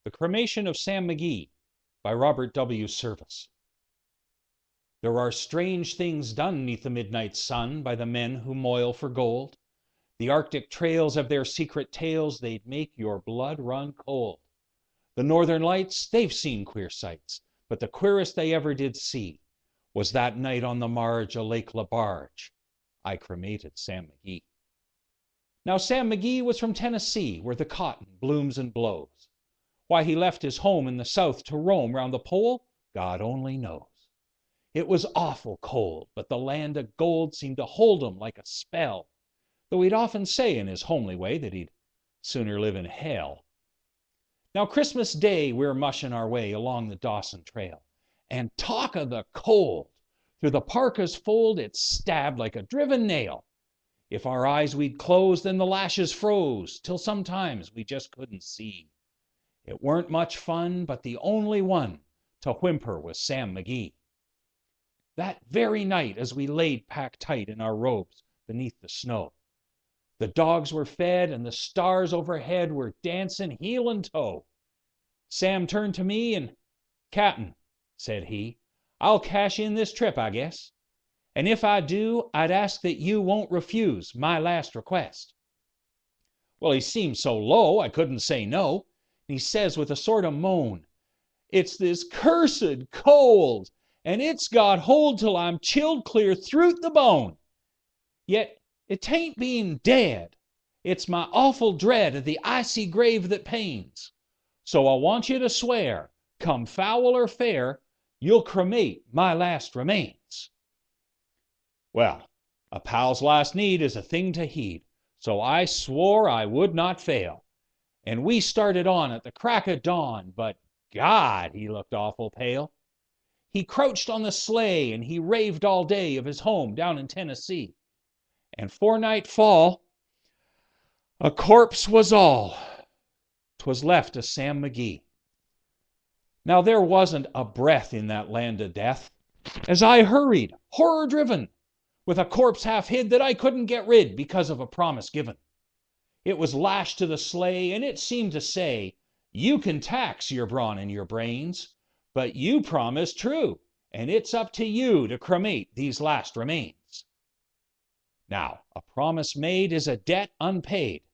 The Cremation of Sam McGee by Robert W. Service. There are strange things done 'neath the midnight sun by the men who moil for gold. The Arctic trails have their secret tales, they'd make your blood run cold. The Northern Lights, they've seen queer sights, but the queerest they ever did see was that night on the marge of Lake LaBarge. I cremated Sam McGee. Now Sam McGee was from Tennessee, where the cotton blooms and blows. Why he left his home in the South to roam round the pole, God only knows. It was awful cold, but the land of gold seemed to hold him like a spell, though he'd often say in his homely way that he'd sooner live in hell. Now Christmas Day we're mushing our way along the Dawson Trail, and talk of the cold! Through the parka's fold it stabbed like a driven nail. If our eyes we'd close, then the lashes froze, till sometimes we just couldn't see. It weren't much fun, but the only one to whimper was Sam McGee. That very night, as we laid packed tight in our robes beneath the snow, the dogs were fed and the stars overhead were dancing heel and toe. Sam turned to me and, "Captain," said he, "I'll cash in this trip, I guess. And if I do, I'd ask that you won't refuse my last request." Well, he seemed so low I couldn't say no, and he says with a sort of moan, "It's this cursed cold, and it's got hold till I'm chilled clear through the bone. Yet it tain't being dead, it's my awful dread of the icy grave that pains. So I want you to swear, come foul or fair, you'll cremate my last remains." Well, a pal's last need is a thing to heed, so I swore I would not fail. And we started on at the crack of dawn, but God, he looked awful pale. He crouched on the sleigh and he raved all day of his home down in Tennessee. And 'fore nightfall, a corpse was all 'twas left of Sam McGee. Now there wasn't a breath in that land of death, as I hurried, horror-driven, with a corpse half hid that I couldn't get rid because of a promise given. It was lashed to the sleigh, and it seemed to say, "You can tax your brawn and your brains, but you promised true, and it's up to you to cremate these last remains." Now, a promise made is a debt unpaid,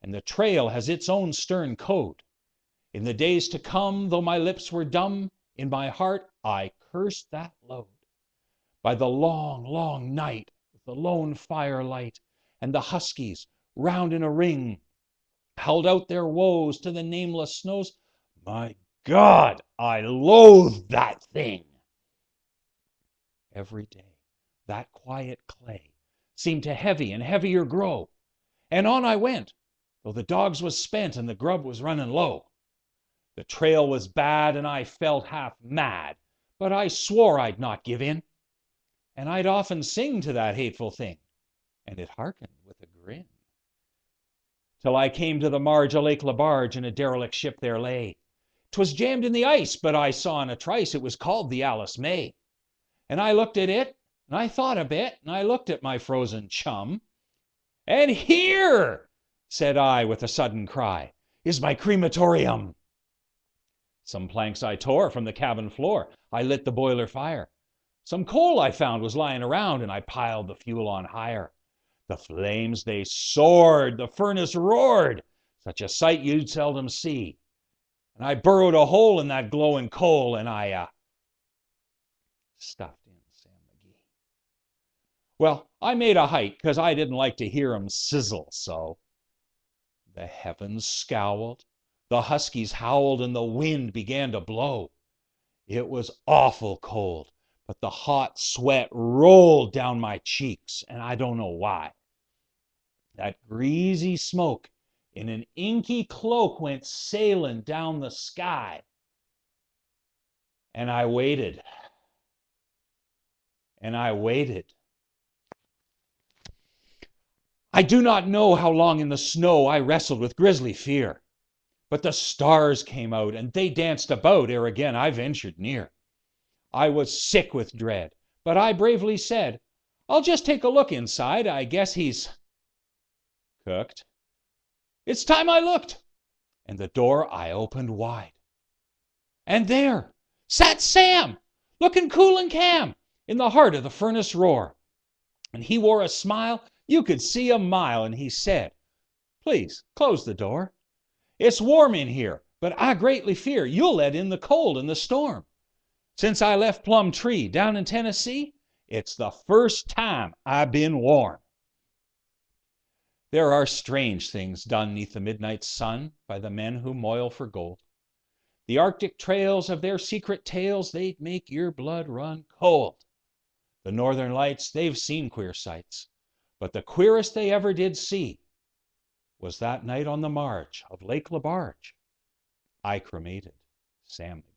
and the trail has its own stern code. In the days to come, though my lips were dumb, in my heart I cursed that load. By the long, long night, with the lone firelight, and the huskies, round in a ring, held out their woes to the nameless snows, my God, I loathed that thing. Every day, that quiet clay seemed to heavy and heavier grow, and on I went, though the dogs was spent and the grub was running low. The trail was bad and I felt half mad, but I swore I'd not give in. And I'd often sing to that hateful thing, and it hearkened with a grin. Till I came to the marge of Lake LaBarge, and a derelict ship there lay. 'Twas jammed in the ice, but I saw in a trice it was called the Alice May. And I looked at it, and I thought a bit, and I looked at my frozen chum. "And here," said I with a sudden cry, "is my crematorium." Some planks I tore from the cabin floor, I lit the boiler fire. Some coal I found was lying around, and I piled the fuel on higher. The flames, they soared, the furnace roared, such a sight you'd seldom see. And I burrowed a hole in that glowing coal, and I stuffed in Sam McGee. Well, I made a hike, 'cause I didn't like to hear 'em sizzle so. The heavens scowled, the huskies howled, and the wind began to blow. It was awful cold, but the hot sweat rolled down my cheeks, and I don't know why. That greasy smoke in an inky cloak went sailing down the sky. And I waited. And I waited. I do not know how long in the snow I wrestled with grisly fear, but the stars came out, and they danced about ere again I ventured near. I was sick with dread, but I bravely said, "I'll just take a look inside, I guess he's cooked." It's time I looked, and the door I opened wide. And there sat Sam, looking cool and calm, in the heart of the furnace roar. And he wore a smile you could see a mile, and he said, "Please close the door. It's warm in here, but I greatly fear you'll let in the cold and the storm. Since I left Plum Tree down in Tennessee, it's the first time I've been warm." There are strange things done 'neath the midnight sun by the men who moil for gold. The Arctic trails of their secret tales, they'd make your blood run cold. The Northern Lights, they've seen queer sights, but the queerest they ever did see was that night on the marge of Lake Lebarge I cremated Sam McGee.